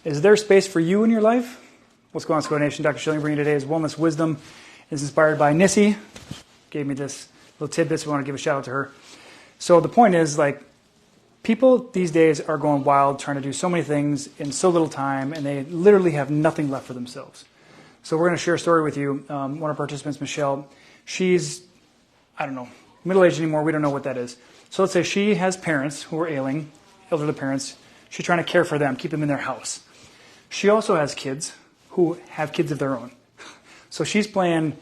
Is there space for you in your life? What's going on, Secoya Nation? Dr. Schilling bringing today's Wellness Wisdom is inspired by Nissy. Gave me this little tidbits. We want to give a shout out to her. So the point is, like, people these days are going wild, trying to do so many things in so little time, and they literally have nothing left for themselves. So we're going to share a story with you. One of our participants, Michelle, she's, I don't know, middle-aged anymore. We don't know what that is. So let's say she has parents who are ailing, elderly parents. She's trying to care for them, keep them in their house. She also has kids who have kids of their own. So she's playing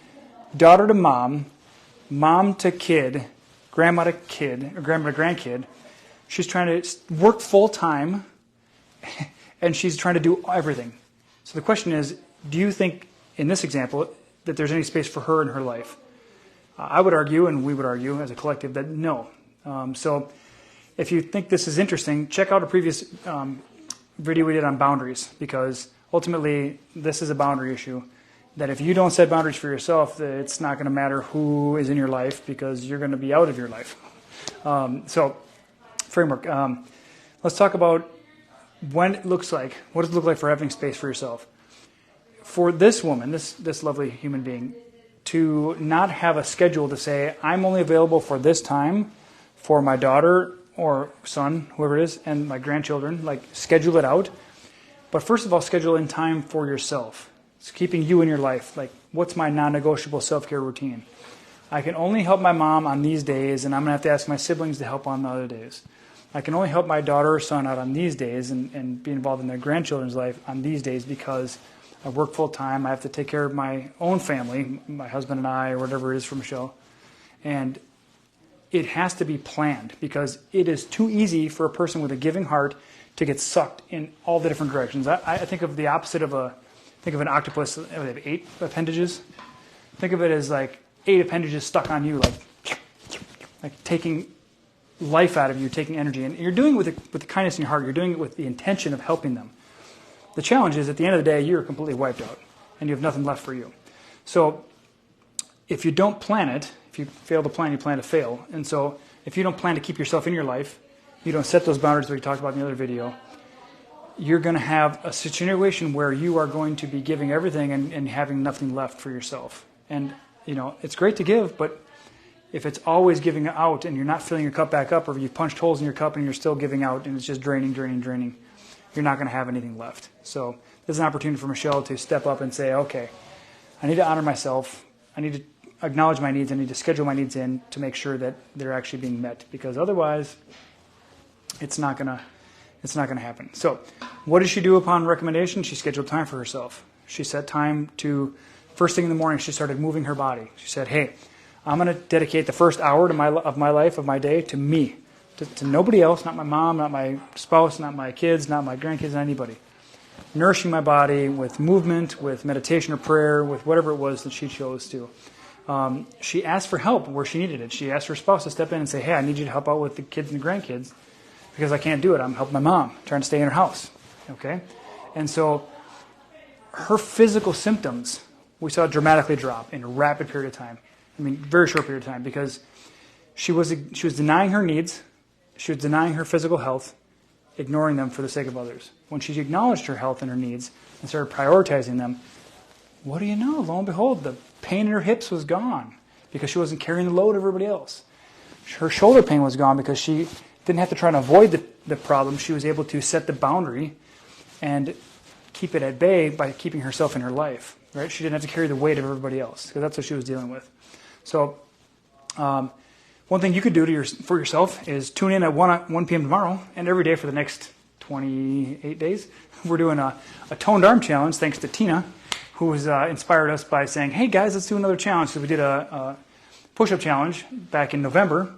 daughter to mom, mom to kid, grandma to kid, or grandma to grandkid. She's trying to work full-time, and she's trying to do everything. So the question is, do you think, in this example, that there's any space for her in her life? I would argue, and we would argue as a collective, that no. So if you think this is interesting, check out a previous video we did on boundaries, because ultimately this is a boundary issue, that if you don't set boundaries for yourself, it's not going to matter who is in your life, because you're going to be out of your life. So framework. Let's talk about when it looks like, what does it look like for having space for yourself? For this woman, this lovely human being, to not have a schedule to say, I'm only available for this time for my daughter or son, whoever it is, and my grandchildren, like, schedule it out. But first of all, schedule in time for yourself. It's keeping you in your life. Like, what's my non-negotiable self-care routine? I can only help my mom on these days, and I'm going to have to ask my siblings to help on the other days. I can only help my daughter or son out on these days and be involved in their grandchildren's life on these days because I work full-time. I have to take care of my own family, my husband and I, or whatever it is for Michelle. And it has to be planned, because it is too easy for a person with a giving heart to get sucked in all the different directions. I think of the opposite of an octopus. They have 8 appendages. Think of it as like 8 appendages stuck on you, like taking life out of you, taking energy. And you're doing it with the kindness in your heart. You're doing it with the intention of helping them. The challenge is, at the end of the day, you're completely wiped out, and you have nothing left for you. So if you don't plan it, if you fail to plan, you plan to fail. And so if you don't plan to keep yourself in your life, you don't set those boundaries that we talked about in the other video, you're going to have a situation where you are going to be giving everything and having nothing left for yourself. And, you know, it's great to give, but if it's always giving out and you're not filling your cup back up, or you've punched holes in your cup and you're still giving out and it's just draining, you're not going to have anything left. So there's an opportunity for Michelle to step up and say, okay, I need to honor myself. I need to acknowledge my needs. I need to schedule my needs in to make sure that they're actually being met, because otherwise it's not going to happen. So what did she do upon recommendation? She scheduled time for herself. She set time to, first thing in the morning, she started moving her body. She said, hey, I'm going to dedicate the first hour of my life, of my day, to me, to nobody else, not my mom, not my spouse, not my kids, not my grandkids, not anybody. Nourishing my body with movement, with meditation or prayer, with whatever it was that she chose to. She asked for help where she needed it. She asked her spouse to step in and say, hey, I need you to help out with the kids and the grandkids, because I can't do it. I'm helping my mom, trying to stay in her house. Okay? And so her physical symptoms, we saw dramatically drop in a rapid period of time. I mean, very short period of time, because she was denying her needs. She was denying her physical health, ignoring them for the sake of others. When she acknowledged her health and her needs and started prioritizing them, what do you know? Lo and behold, the pain in her hips was gone, because she wasn't carrying the load of everybody else. Her shoulder pain was gone because she didn't have to try to avoid the problem. She was able to set the boundary and keep it at bay by keeping herself in her life. Right? She didn't have to carry the weight of everybody else, because that's what she was dealing with. So one thing you could do for yourself is tune in at 1 p.m. tomorrow, and every day for the next 28 days. We're doing a toned arm challenge, thanks to Tina, who has inspired us by saying, hey guys, let's do another challenge. So we did a push-up challenge back in November,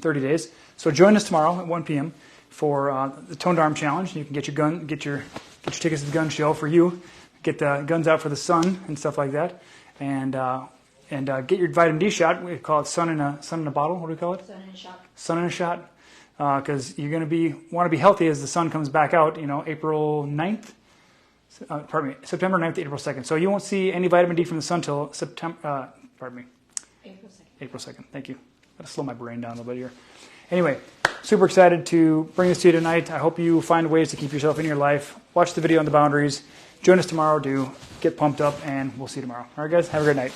30 days. So join us tomorrow at 1 p.m. for the toned arm challenge. You can get your tickets to the gun show for you, get the guns out for the sun and stuff like that, and get your vitamin D shot. We call it sun in a bottle. What do we call it? Sun in a shot. Sun in a shot, because you're going to want to be healthy as the sun comes back out. You know, April 9th. September 9th to April 2nd. So you won't see any vitamin D from the sun till April 2nd. April 2nd. Thank you. Got to slow my brain down a little bit here. Anyway, super excited to bring this to you tonight. I hope you find ways to keep yourself in your life. Watch the video on the boundaries. Join us tomorrow to get pumped up, and we'll see you tomorrow. All right, guys, have a great night.